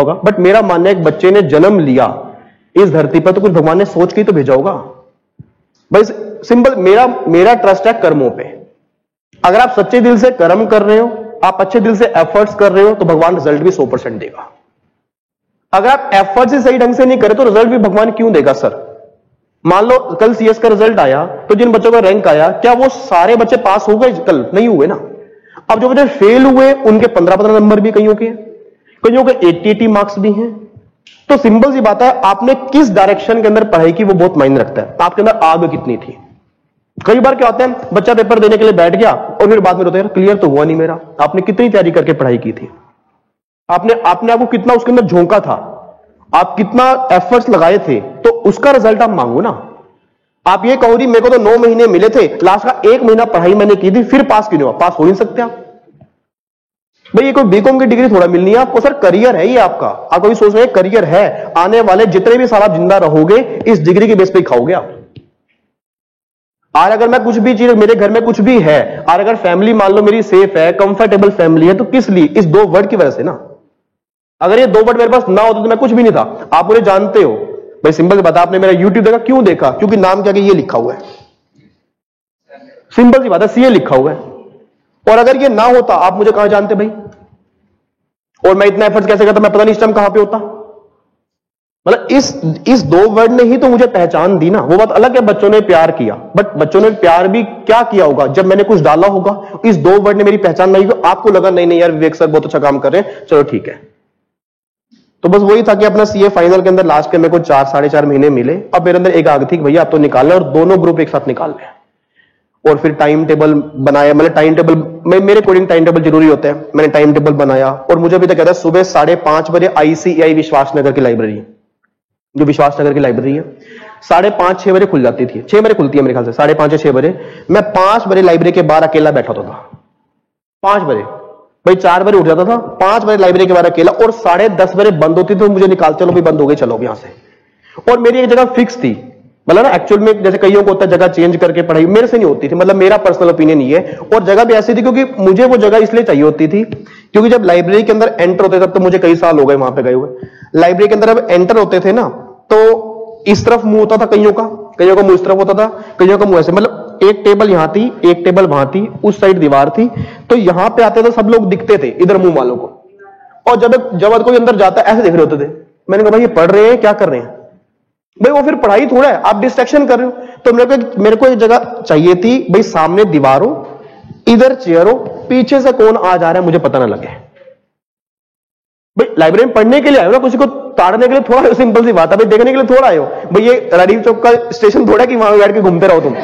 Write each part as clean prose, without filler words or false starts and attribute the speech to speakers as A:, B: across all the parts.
A: सकता होगा, बट मेरा मानना है एक बच्चे ने जन्म लिया इस धरती पर तो कुछ भगवान ने सोच के ही तो भेजा होगा भाई। सिंपल, मेरा ट्रस्ट है कर्मों पे। अगर आप सच्चे दिल से कर्म कर रहे हो, आप अच्छे दिल से एफर्ट्स कर रहे हो, तो भगवान रिजल्ट भी 100% देगा। अगर आप एफर्ट्स ही सही ढंग से नहीं करे तो रिजल्ट भी भगवान क्यों देगा सर? मान लो कल सीएस का रिजल्ट आया तो जिन बच्चों का रैंक आया, क्या वो सारे बच्चे पास हो गए? कल नहीं हुए ना। अब जो बच्चे फेल हुए उनके 15-15 नंबर भी कईयों के 80 मार्क्स भी हैं। तो सिंपल सी बात है, आपने किस डायरेक्शन के अंदर पढ़ाई की वो बहुत मायने रखता है। आपके अंदर आग कितनी थी। कई बार क्या होता है, बच्चा पेपर देने के लिए बैठ गया और फिर बाद में रोते हैं क्लियर तो हुआ नहीं मेरा। आपने कितनी तैयारी करके पढ़ाई की थी? आपने आपको कितना उसके अंदर झोंका था, आप कितना एफर्ट्स लगाए थे, तो उसका रिजल्ट आप मांगो ना। आप ये कहो जी मेरे को तो 9 महीने मिले थे, लास्ट का 1 महीना पढ़ाई मैंने की थी, फिर पास क्यों नहीं हुआ? पास हो नहीं सकते आप भाई। ये कोई बीकॉम की डिग्री थोड़ा मिलनी है आपको सर, करियर है ये आपका। आप कभी सोच रहे हैं करियर है, आने वाले जितने भी साल आप जिंदा रहोगे इस डिग्री के बेस पे खाओगे आप। और अगर मैं कुछ भी चीज, मेरे घर में कुछ भी है, और अगर फैमिली मान लो मेरी सेफ है, कंफर्टेबल फैमिली है, तो किस लिए? इस 2 वर्ड की वजह से ना। अगर ये 2 वर्ड मेरे पास ना होते तो मैं कुछ भी नहीं था। आप मुझे जानते हो भाई, सिंपल सी बात, आपने मेरा यूट्यूब देखा, क्यों देखा? क्योंकि नाम क्या कि ये लिखा हुआ है, सिंपल सी बात है, सीए लिखा हुआ है। और अगर ये ना होता आप मुझे कहां जानते भाई? और मैं इतना एफर्ट कैसे करता, मैं पता नहीं इस टाइम कहां पे होता। मतलब इस 2 वर्ड ने ही तो मुझे पहचान दी ना। वो बात अलग है बच्चों ने प्यार किया, बट बच्चों ने प्यार भी क्या किया होगा जब मैंने कुछ डाला होगा। इस 2 वर्ड ने मेरी पहचान नहीं की। आपको लगा नहीं यार विवेक सर बहुत अच्छा काम कर रहे हैं, चलो ठीक है। तो बस वही था कि अपना सीए फाइनल के अंदर लास्ट के मेरे को 4-4.5 महीने मिले। अब मेरे अंदर एक आग थी भैया आप तो निकालना, और दोनों ग्रुप एक साथ निकाल रहे हैं। और फिर टाइम टेबल बनाया, मतलब टाइम टेबल मेरे कोडिंग टाइम टेबल जरूरी होता है, मैंने टाइम टेबल बनाया। और मुझे अभी तक कहता है सुबह 5:30 बजे ICAI विश्वासनगर की लाइब्रेरी, जो विश्वासनगर की लाइब्रेरी है, 5:30-6 बजे खुल जाती थी। 6 बजे खुलती है मेरे ख्याल से, 5:30 या 6 बजे। मैं 5 बजे लाइब्रेरी के बाहर अकेला बैठा होता था। 5 बजे भाई, 4 बजे उठ जाता था, 5 बजे लाइब्रेरी के बाहर अकेला, और 10:30 बजे बंद होती तो मुझे निकाल, चलो भी बंद हो गई, चलो यहां से। और मेरी एक जगह फिक्स थी, मतलब ना एक्चुअल में जैसे कईयों को होता है जगह चेंज करके पढ़ाई, मेरे से नहीं होती थी। मतलब मेरा पर्सनल ओपिनियन ये है। और जगह भी ऐसी थी क्योंकि मुझे वो जगह इसलिए चाहिए होती थी क्योंकि जब लाइब्रेरी के अंदर एंटर होते, तब तो मुझे कई साल हो गए वहां पे गए हुए। लाइब्रेरी के अंदर अब एंटर होते थे ना, तो इस तरफ मुंह होता था कईयों का मुंह इस तरफ होता था, कईयों का मुंह ऐसे। मतलब एक टेबल यहां थी, एक टेबल वहां थी, उस साइड दीवार थी, तो यहां पे आते थे सब लोग दिखते थे इधर मुंह वालों को। और जब कोई अंदर जाता ऐसे देख रहे होते थे। मैंने कहा भाई ये पढ़ रहे हैं क्या कर रहे हैं भाई? वो फिर पढ़ाई थोड़ा है, आप डिस्ट्रैक्शन कर रहे हो। तो मेरे को एक जगह चाहिए थी भाई, सामने दीवार हो, इधर चेयर हो, पीछे से कौन आ जा रहा है मुझे पता ना लगे। भाई लाइब्रेरी में पढ़ने के लिए आयो ना, किसी को ताड़ने के लिए थोड़ा, सिंपल सी बात है भाई, देखने के लिए थोड़ा आयो भाई। ये राजीव चौक का स्टेशन थोड़ा कि वहां बैठ के घूमते रहो तुम।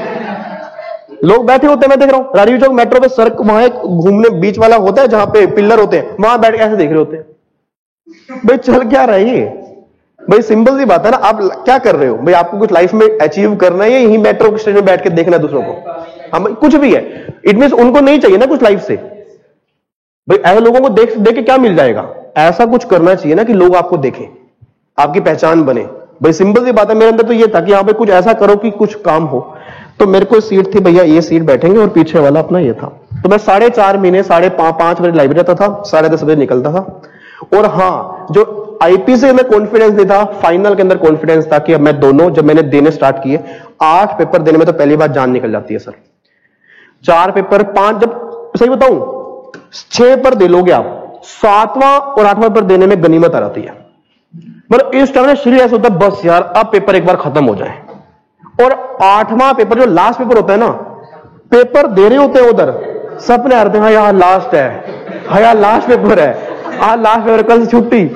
A: लोग बैठे होते हैं, मैं देख रहा हूं राजीव चौक मेट्रो पे सड़क वहां एक घूमने बीच वाला होता है जहां पे पिलर होते हैं, वहां बैठ के ऐसे देख रहे होते हैं। भाई चल क्या रहा है ये भाई? सिंपल सी बात है ना, आप क्या कर रहे हो भाई? आपको कुछ लाइफ में अचीव करना है, यही मेट्रो स्टेशन में बैठ के देखना है दूसरों को? हम कुछ भी है, इट मींस उनको नहीं चाहिए ना कुछ लाइफ से भाई। ऐसे लोगों को देख के क्या मिल जाएगा? ऐसा कुछ करना चाहिए ना कि लोग आपको देखें, आपकी पहचान बने भाई। सिंपल सी बात है, मेरे अंदर तो ये था कि यहां पे कुछ ऐसा करो कि कुछ काम हो। तो मेरे को सीट थी भैया, ये सीट बैठेंगे और पीछे वाला अपना ये था। तो मैं 4.5 महीने 5:30 बजे लाइब्रेरी आता था, 10:30 बजे निकलता था। और हाँ, जो आईपीसी में कॉन्फिडेंस नहीं था, फाइनल के अंदर कॉन्फिडेंस था कि अब मैं दोनों, जब मैंने देने स्टार्ट किए, 8 पेपर देने में तो पहली बार जान निकल जाती है सर। 4 पेपर 5, जब सही बताऊं 6 पेपर दे लोगे आप, 7वां और 8वां पेपर देने में गनीमत आ जाती है। मतलब इस टाइम शरीर ऐसा होता है बस यार अब पेपर एक बार खत्म हो जाए। और 8वां पेपर जो लास्ट पेपर होता है ना, पेपर दे रहे होते हैं उधर, सपने आ रहे थे हाँ यार लास्ट है, हाँ यार लास्ट पेपर है, आज लास्ट पेपर, कल से छुट्टी।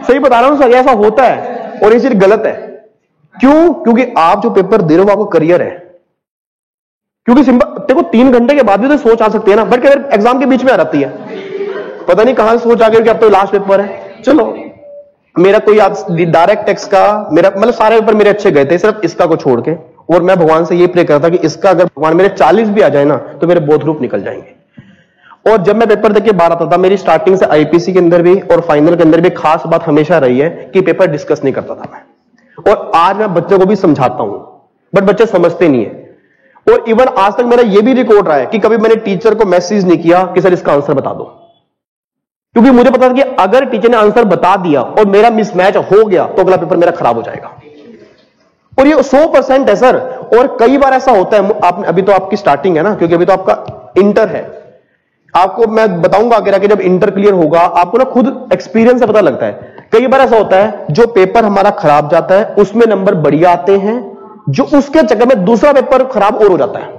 A: सही बता रहा हूं सर, ऐसा होता है और ये चीज गलत है। क्यों? क्योंकि आप जो पेपर दे रहे हो आपका करियर है। क्योंकि सिंपल देखो 3 घंटे के बाद भी तो सोच आ सकती है ना, बट अगर एग्जाम के बीच में आ जाती है, पता नहीं कहां से सोच आ गई कि अब तो लास्ट पेपर है। चलो मेरा कोई आज डायरेक्ट टेक्स्ट का, मेरा मतलब सारे पेपर मेरे अच्छे गए थे सिर्फ इसका को छोड़ के। और मैं भगवान से ये प्रे करता कि इसका अगर भगवान मेरे 40 भी आ जाए ना तो मेरे बोथ ग्रुप निकल जाएंगे। और जब मैं पेपर देके बाहर आता था, मेरी स्टार्टिंग से आईपीसी के अंदर भी और फाइनल के अंदर भी खास बात हमेशा रही है कि पेपर डिस्कस नहीं करता था मैं। और आज मैं बच्चों को भी समझाता हूं, बट बच्चे समझते नहीं है। और इवन आज तक मेरा यह भी रिकॉर्ड रहा है कि कभी मैंने टीचर को मैसेज नहीं किया कि सर इसका आंसर बता दो। क्योंकि मुझे पता था कि अगर टीचर ने आंसर बता दिया और मेरा मिसमैच हो गया तो अगला पेपर मेरा खराब हो जाएगा। और ये 100% है सर। और कई बार ऐसा होता है, आप अभी तो आपकी स्टार्टिंग है ना, क्योंकि अभी तो आपका इंटर है। आपको मैं बताऊंगा आगे आके जब इंटर क्लियर होगा आपको ना खुद एक्सपीरियंस से पता लगता है। कई बार ऐसा होता है जो पेपर हमारा खराब जाता है उसमें नंबर बढ़िया आते हैं, जो उसके चक्कर में दूसरा पेपर खराब और हो जाता है।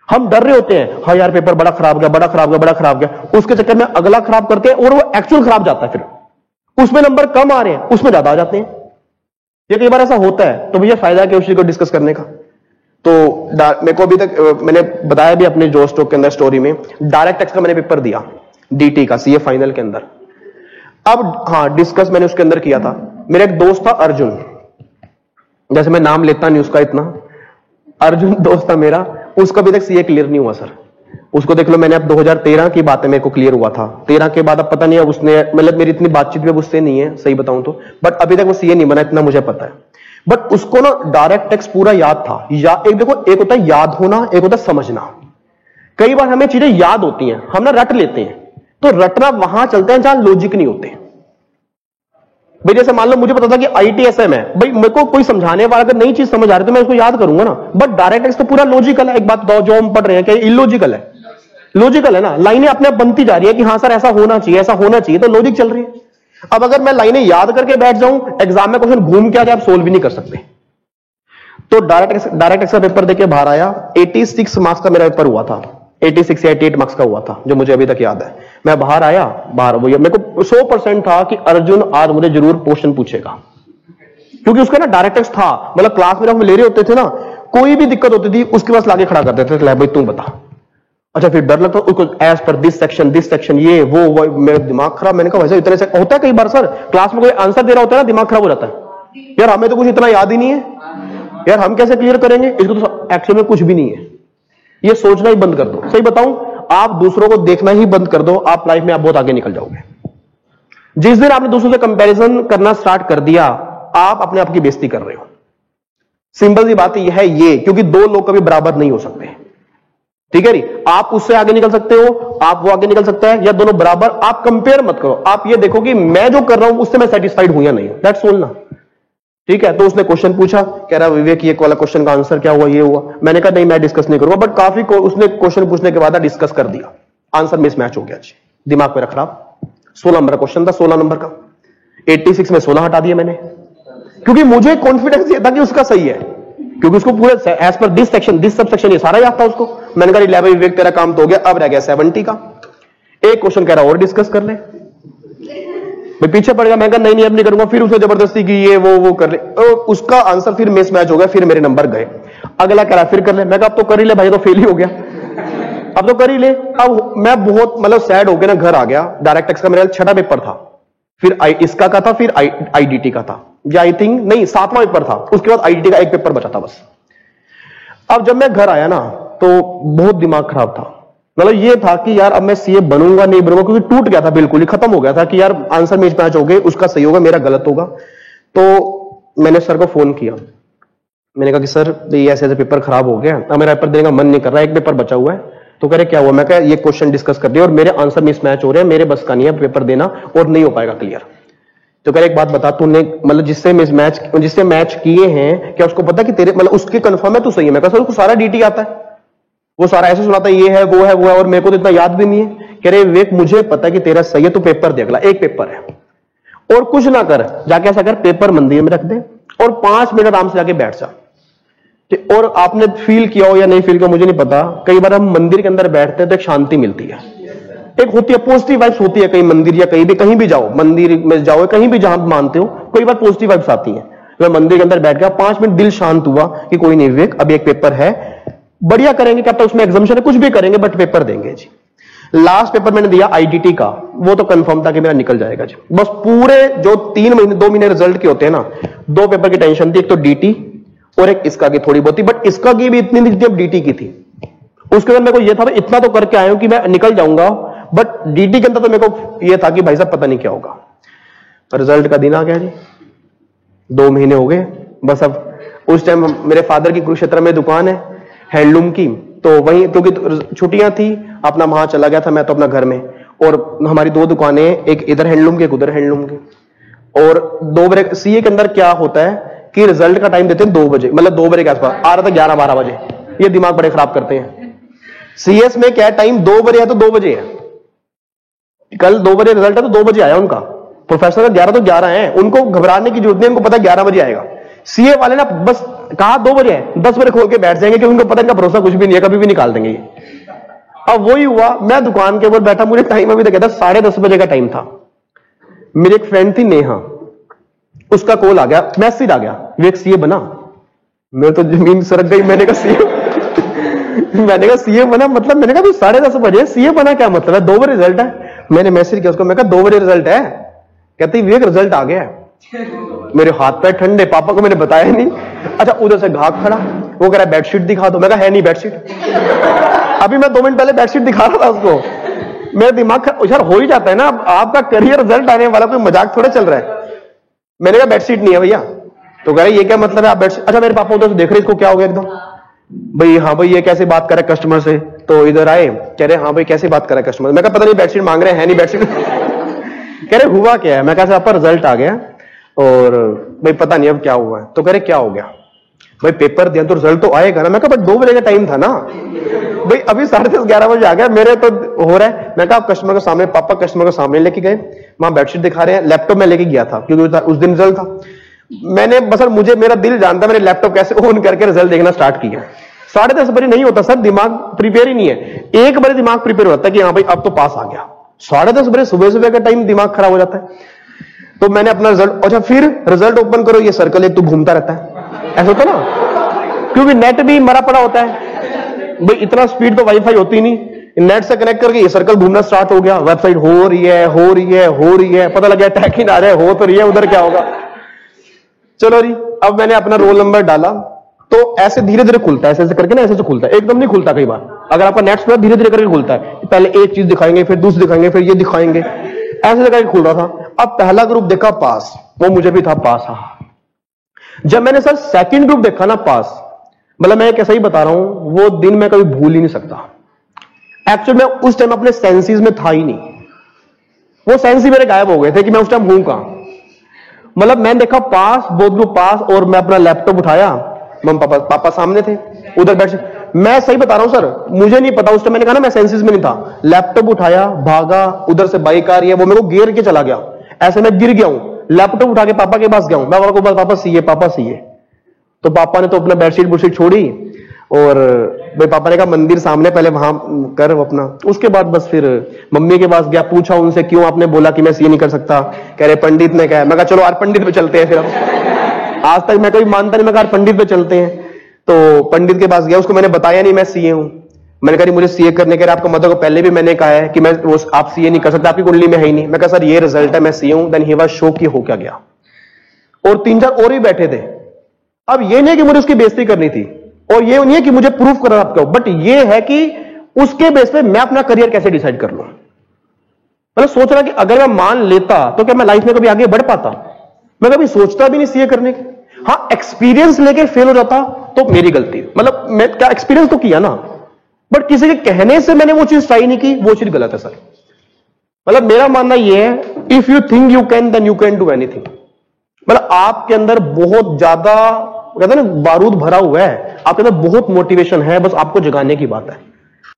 A: हम डर रहे होते हैं, हाँ यार पेपर बड़ा खराब गया, बड़ा खराब गया, बड़ा खराब गया, उसके चक्कर में अगला खराब करते हैं और वो एक्चुअल खराब जाता है। फिर उसमें नंबर कम आ रहे हैं, उसमें ज्यादा आ जाते हैं। ये कई बार ऐसा होता है। तो भैया फायदा क्या उस चीज को डिस्कस करने का। तो मेरे को अभी तक मैंने बताया भी अपने जो स्टॉक के अंदर स्टोरी में, डायरेक्ट टैक्स का मैंने पेपर दिया डीटी का सीए फाइनल के अंदर। अब हाँ डिस्कस मैंने उसके अंदर किया था। मेरा एक दोस्त था अर्जुन, जैसे मैं नाम लेता नहीं उसका इतना, अर्जुन दोस्त था मेरा, उसका अभी तक सीए क्लियर नहीं हुआ सर। उसको देख लो, मैंने अब 2013 की बात है, मेरे को क्लियर हुआ था 13 के बाद। अब पता नहीं है उसने, मतलब मेरी इतनी बातचीत भी अब उससे नहीं है सही बताऊं तो, बट अभी तक वो सीए नहीं बना, इतना मुझे पता है। बट उसको ना डायरेक्ट टैक्स पूरा याद था। एक देखो, एक होता है याद होना, एक होता है समझना। कई बार हमें चीजें याद होती हैं, हम ना रट लेते हैं, तो रटना वहां चलते हैं जहां लॉजिक नहीं होते। भाई जैसे मान लो मुझे पता था कि आईटीएसएम है, भाई मेरे को कोई समझाने वाला अगर नई चीज समझ आ रही है तो मैं उसको याद करूंगा ना। बट डायरेक्ट टैक्स तो पूरा लॉजिकल है। एक बात बताओ, जो हम पढ़ रहे हैं क्या इलॉजिकल है? लॉजिकल है ना, लाइनें अपने आप बनती जा रही है कि हाँ सर ऐसा होना चाहिए, ऐसा होना चाहिए, तो लॉजिक चल रही है। अब अगर मैं लाइनें याद करके बैठ जाऊं, एग्जाम में क्वेश्चन घूम के आ जाए, आप सोल्व भी नहीं कर सकते। तो डायरेक्ट टैक्स का पेपर देके बाहर आया, 86 मार्क्स का मेरा पेपर हुआ था, 86 या 88 मार्क्स का हुआ था, जो मुझे अभी तक याद है। मैं बाहर आया, बाहर वो मेरे को 100% था कि अर्जुन आज मुझे जरूर क्वेश्चन पूछेगा, क्योंकि उसका ना डायरेक्ट टैक्स था। मतलब क्लास में हम ले रहे होते थे ना, कोई भी दिक्कत होती थी उसके पास लाके खड़ा कर देते थे, भाई तू बता। अच्छा फिर डर लगता उसको, एज पर दिस सेक्शन ये वो मेरा दिमाग खराब। मैंने कहा वैसे इतने से होता है कई बार सर, क्लास में कोई आंसर दे रहा होता है ना, दिमाग खराब हो जाता है, यार हमें तो कुछ इतना याद ही नहीं है, यार हम कैसे क्लियर करेंगे इसको, तो एक्चुअल में कुछ भी नहीं है। ये सोचना ही बंद कर दो। सही बताऊं, आप दूसरों को देखना ही बंद कर दो, आप लाइफ में आप बहुत आगे निकल जाओगे। जिस दिन आपने दूसरों से कंपैरिजन करना स्टार्ट कर दिया, आप अपने आप की बेइज्जती कर रहे हो। सिंपल सी बात यह है ये, क्योंकि दो लोग कभी बराबर नहीं हो सकते, ठीक है नी? आप उससे आगे निकल सकते हो, आप वो आगे निकल सकता है, या दोनों बराबर। आप कंपेयर मत करो, आप ये देखो कि मैं जो कर रहा हूं उससे मैं सेटिस्फाइड हूं या नहीं, दैट्स ऑल ना। ठीक है, तो उसने क्वेश्चन पूछा, कह रहा विवेक ये वाला क्वेश्चन का आंसर क्या हुआ, ये हुआ। मैंने कहा नहीं मैं डिस्कस नहीं करूंगा, बट काफी उसने क्वेश्चन पूछने के बाद डिस्कस कर दिया, आंसर मिसमैच हो गया जी, दिमाग मेरा खराब। 16 नंबर का क्वेश्चन था, 16 नंबर का, 86 में 16 हटा दिया मैंने, क्योंकि मुझे कॉन्फिडेंस ये था कि उसका सही है, क्योंकि उसको पूरे एज पर this section this subsection ये सारा याद था उसको। मैंने कहा ले भाई विवेक तेरा काम तो हो गया, अब रह गया 70 का। एक क्वेश्चन कह रहा और डिस्कस कर ले, मैं पीछे पड़ गया। मैं कहा नहीं अब नहीं करूंगा। फिर उसने जबरदस्ती की ये वो कर ले, उसका आंसर फिर मिसमैच हो गया, फिर मेरे नंबर गए। अगला कह रहा फिर कर ले, मैं कहा अब तो कर ही ले भाई, तो फेल ही हो गया, अब तो कर ही ले। अब मैं बहुत मतलब सैड हो गया ना, घर आ गया। डायरेक्ट टैक्स का मेरा 6वां पेपर था, फिर इसका का था, फिर आईडीटी का था, या आई थिंक नहीं 7वां पेपर था, उसके बाद आईडीटी का एक पेपर बचा था बस। अब जब मैं घर आया ना तो बहुत दिमाग खराब था। मतलब ये था कि यार अब मैं सीए बनूंगा नहीं बनूंगा, क्योंकि टूट गया था, बिल्कुल ही खत्म हो गया था कि यार आंसर मिसमैच हो गए, उसका सही होगा मेरा गलत होगा। तो मैंने सर को फोन किया, मैंने कहा कि सर ये ऐसे ऐसे पेपर खराब हो गया, अब मेरा पेपर देने का मन नहीं कर रहा है, एक पेपर बचा हुआ है। तो कह रहे क्या हुआ? मैं कहा ये क्वेश्चन डिस्कस कर दिया और मेरे आंसर मिसमैच हो रहे हैं, मेरे बस का नहीं है पेपर देना और नहीं हो पाएगा क्लियर। तो कह रहे एक बात बता, तूने मतलब जिससे मैच किए हैं क्या उसको पता कि तेरे मतलब उसके कंफर्म है तू सही है? मैं कहा सर उसको सारा डीटी आता है, वो सारा ऐसे सुनाता है, ये है वो है वो है, और मेरे को तो इतना याद भी नहीं है। कह रहे विवेक मुझे पता है कि तेरा सही है, तो पेपर दे, अगला एक पेपर है और कुछ ना कर, जाके ऐसा कर पेपर मंदिर में रख दे और 5 मिनट आराम से जाके बैठ जा। और आपने फील किया हो या नहीं फील किया मुझे नहीं पता, कई बार हम मंदिर के अंदर बैठते हैं तो एक शांति मिलती है, एक होती है पॉजिटिव वाइब्स होती है। कहीं मंदिर या कहीं भी जाओ, मंदिर में जाओ कहीं भी जहां मानते हो, कई बार पॉजिटिव वाइब्स आती है। मैं मंदिर के अंदर बैठ गया, 5 मिनट दिल शांत हुआ कि कोई नहीं विवेक अभी एक पेपर है, बढ़िया करेंगे, क्या पता उसमें एग्जामिशन है, कुछ भी करेंगे बट पेपर देंगे जी। लास्ट पेपर मैंने दिया आईडीटी का, वो तो कंफर्म था कि मेरा निकल जाएगा जी। बस पूरे जो 2 महीने रिजल्ट के होते हैं ना, 2 पेपर की टेंशन थी, एक तो डीटी और एक इसका की थोड़ी बहुत थी, बट इसका की भी इतनी नहीं थी जब डीटी की थी। उसके बाद मेरे को यह था भाई इतना तो करके आया हूं कि मैं निकल जाऊंगा, बट डीटी के अंदर तो मेरे को यह था कि भाई साहब पता नहीं क्या होगा। रिजल्ट का दिन आ गया जी, 2 महीने हो गए बस। अब उस टाइम मेरे फादर की कुरुक्षेत्र में दुकान है हैंडलूम की, तो वहीं क्योंकि छुट्टियां थी अपना वहां चला गया था मैं तो अपना घर में। और हमारी 2 दुकानें, एक इधर हैंडलूम की, एक उधर हैंडलूम की, और 2 बजे सीए के अंदर क्या होता है कि रिजल्ट का टाइम देते हैं 2 बजे, मतलब 2 बजे के आसपास, आ रहा था 11-12 बजे। ये दिमाग बड़े खराब करते हैं। सीएस में क्या टाइम 2 बजे है तो 2 बजे है। कल 2 बजे रिजल्ट है तो 2 बजे आया उनका। प्रोफेसर का 11 तो 11 है, उनको घबराने की जरूरत नहीं, उनको पता है 11 बजे आएगा। सीए वाले ना बस कहा 2 बजे है, 10 बजे खोल के बैठ जाएंगे क्योंकि उनको पता है इनका भरोसा कुछ भी नहीं है, कभी भी निकाल देंगे ये। अब वही हुआ, मैं दुकान के ऊपर बैठा, मुझे टाइम अभी तक कहता 10:30 बजे का टाइम था। मेरी एक फ्रेंड थी नेहा, उसका कॉल आ गया, मैसेज आ गया, वे एक सीए बना। मेरे तो जमीन सरक गई। मैंने कहा सीए बना मतलब? मैंने कहा 10:30 बजे सीए बना क्या मतलब है? 2 बजे रिजल्ट है। मैंने मैसेज किया उसको, मैं कहा 2 बजे रिजल्ट है? कहती विवेक रिजल्ट आ गया है। मेरे हाथ पैर ठंडे, पापा को मैंने बताया नहीं। अच्छा, उधर से घाक खड़ा, वो कह रहा है बेडशीट दिखा दो। मैं कहा है नहीं बेडशीट। अभी मैं 2 मिनट पहले बेडशीट दिखा रहा था उसको। मेरा दिमाग यार हो ही जाता है ना, आपका करियर रिजल्ट आने वाला, कोई मजाक थोड़ा चल रहा है। मैंने कहा बेडशीट नहीं है भैया। तो कह रहे ये क्या मतलब है आप बेडशीट? अच्छा, मेरे पापा उधर से देख रहे इसको क्या हो गया एकदम। भाई हाँ भाई ये कैसे बात कर रहा है कस्टमर से? तो इधर आए, कह रहे हाँ भाई कैसे बात कर रहा है कस्टमर? मैं कहा पता नहीं बेडशीट मांग रहे हैं, नहीं बेडशीट। कह रहे हुआ क्या है? मैं कहा आपका रिजल्ट आ गया और भाई पता नहीं अब क्या हुआ है। तो कह रहे क्या हो गया? भाई पेपर दिया तो रिजल्ट तो आएगा ना। मैं कहा बट 2 बजे का टाइम था ना भाई, अभी 10:30-11 बजे आ गया, मेरे तो हो रहा है। मैं कहा कस्टमर के सामने, पापा कस्टमर के सामने लेके गए, वहां बेडशीट दिखा रहे हैं, लैपटॉप में लेके गया था क्योंकि उस दिन रिजल्ट था। मैंने बस मुझे मेरा दिल जानता, मैंने लैपटॉप कैसे ऑन करके रिजल्ट देखना स्टार्ट किया। 10:30 बजे नहीं होता सर, दिमाग प्रिपेयर ही नहीं है। 1 बजे दिमाग प्रिपेयर होता है कि हाँ भाई अब तो पास आ गया। 10:30 बजे सुबह का टाइम दिमाग खराब हो जाता है। तो मैंने अपना रिजल्ट, अच्छा फिर रिजल्ट ओपन करो, ये सर्कल एक तो घूमता रहता है, ऐसा होता ना, क्योंकि नेट भी मरा पड़ा होता है भाई, इतना स्पीड तो वाईफाई होती नहीं, नेट से कनेक्ट करके ये सर्कल घूमना स्टार्ट हो गया। वेबसाइट हो रही है, पता लग गया टैग इन आ रहा है, हो तो रही है, उधर क्या होगा। चलो जी, अब मैंने अपना रोल नंबर डाला, तो ऐसे धीरे धीरे खुलता है, ऐसे करके ना, ऐसे खुलता है, एकदम नहीं खुलता। कई बार अगर आपका नेट स्पीड धीरे धीरे करके खुलता है, पहले एक चीज दिखाएंगे, फिर दूसरी दिखाएंगे, फिर ये दिखाएंगे, ऐसे करके खुल रहा था। अब पहला ग्रुप देखा पास, वो मुझे भी था पास। जब मैंने सर सेकंड ग्रुप देखा ना पास, मतलब मैं कैसा ही बता रहा हूं, वो दिन मैं कभी भूल ही नहीं सकता। एक्चुअली मैं उस टाइम अपने सेंसेस में था ही नहीं, वो सेंस ही मेरे गायब हो गए थे कि मैं उस टाइम हूं कहां। मतलब मैंने देखा पास, बोथ ग्रुप पास, और मैं अपना लैपटॉप उठाया, मम्मी पापा सामने थे, उधर बैठ। मैं सही बता रहा हूं सर, मुझे नहीं पता उस टाइम, मैंने कहा ना मैं सेंसेस में नहीं था। लैपटॉप उठाया, भागा, उधर से बाइक आ रही है, वो मेरे को गिर के चला गया, ऐसे मैं गिर गया हूं। लैपटॉप उठा के पापा के पास गया हूं, मैं पापा को पापा सीए। तो पापा ने तो अपना बेडशीट छोड़ी, और भाई पापा ने कहा मंदिर सामने पहले वहां कर अपना। उसके बाद बस फिर मम्मी के पास गया, पूछा उनसे क्यों आपने बोला कि मैं सीए नहीं कर सकता? कह रहे पंडित ने कहा। मैं कहा चलो यार पंडित पे चलते हैं। फिर आज तक मैं कभी मानता नहीं, मैं कहा पंडित पे चलते हैं। तो पंडित के पास गया, उसको मैंने बताया नहीं मैं सीए हूं। मैंने कहा मुझे सीए करने के, आपका मदर को पहले भी मैंने कहा है कि मैं आप सीए नहीं कर सकते, आपकी कुंडली में है ही नहीं। मैं कहा सर ये रिजल्ट है, मैं सीए हूं। देन ही वाज शॉक कि हो क्या गया, और 3-4 और ही बैठे थे। अब ये नहीं कि मुझे उसकी बेइज्जती करनी थी, और ये नहीं है कि मुझे प्रूफ करना आपको, बट ये है कि उसके बेस पे मैं अपना करियर कैसे डिसाइड कर लूं। मतलब सोच रहा कि अगर मैं मान लेता तो क्या मैं लाइफ में कभी आगे बढ़ पाता? मैं कभी सोचता भी नहीं सीए करने की। हाँ, एक्सपीरियंस लेके फेल हो जाता तो मेरी गलती, मतलब मैं क्या एक्सपीरियंस तो किया ना, बट किसी के कहने से मैंने वो चीज ट्राई नहीं की, वो चीज गलत है सर। मतलब मेरा मानना यह है, if you think you can then you can do anything. मतलब आपके अंदर बहुत ज्यादा, कहते हैं ना, बारूद भरा हुआ है, आपके अंदर बहुत मोटिवेशन है, बस आपको जगाने की बात है।